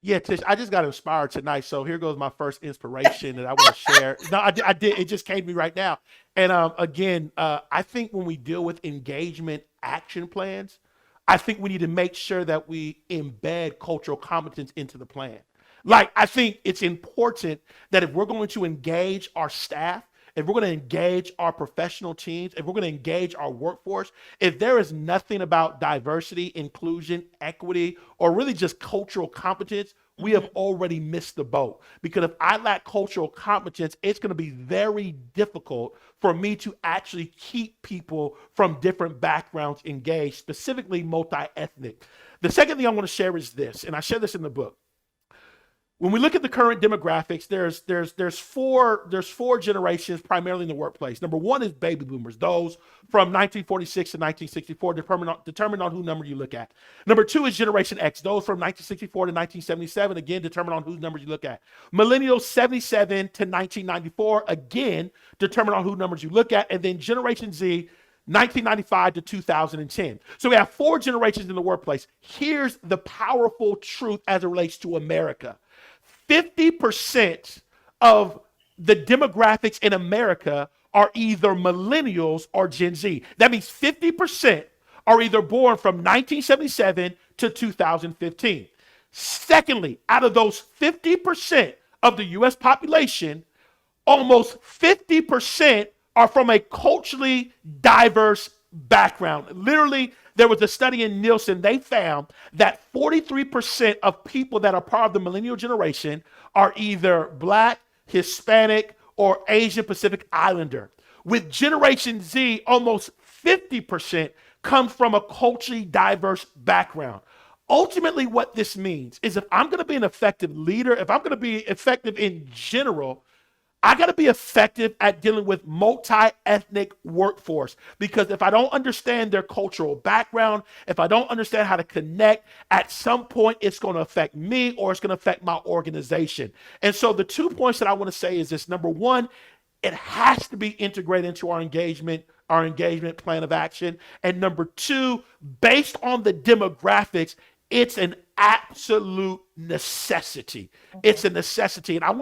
Yeah, Tish, I just got inspired tonight. So here goes my first inspiration that I want to share. No, I did. It just came to me right now. And again, I think when we deal with engagement action plans, I think we need to make sure that we embed cultural competence into the plan. Like, I think it's important that if we're going to engage our staff, if we're going to engage our professional teams, if we're going to engage our workforce, if there is nothing about diversity, inclusion, equity, or really just cultural competence, we have Hmm. already missed the boat. Because if I lack cultural competence, it's going to be very difficult for me to actually keep people from different backgrounds engaged, specifically multi ethnic. The second thing I want to share is this, and I share this in the book. When we look at the current demographics, there's four generations primarily in the workplace. Number one is baby boomers, those from 1946 to 1964, determined on who number you look at. Number two is Generation X, those from 1964 to 1977, again determined on whose numbers you look at. Millennials 77 to 1994, again determined on who numbers you look at, and then Generation Z 1995 to 2010. So we have four generations in the workplace. Here's the powerful truth as it relates to America. 50% of the demographics in America are either millennials or Gen Z. That means 50% are either born from 1977 to 2015. Secondly, out of those 50% of the US population, almost 50% are from a culturally diverse background. Literally, there was a study in Nielsen. They found that 43% of people that are part of the millennial generation are either Black, Hispanic, or Asian Pacific Islander. With Generation Z, almost 50% comes from a culturally diverse background. Ultimately, what this means is if I'm going to be an effective leader, if I'm going to be effective in general, I got to be effective at dealing with multi-ethnic workforce because if I don't understand their cultural background, if I don't understand how to connect, at some point it's going to affect me or it's going to affect my organization. And so the 2 points that I want to say is this. Number one, it has to be integrated into our engagement plan of action. And number two, based on the demographics, it's an absolute necessity. It's a necessity. And I want to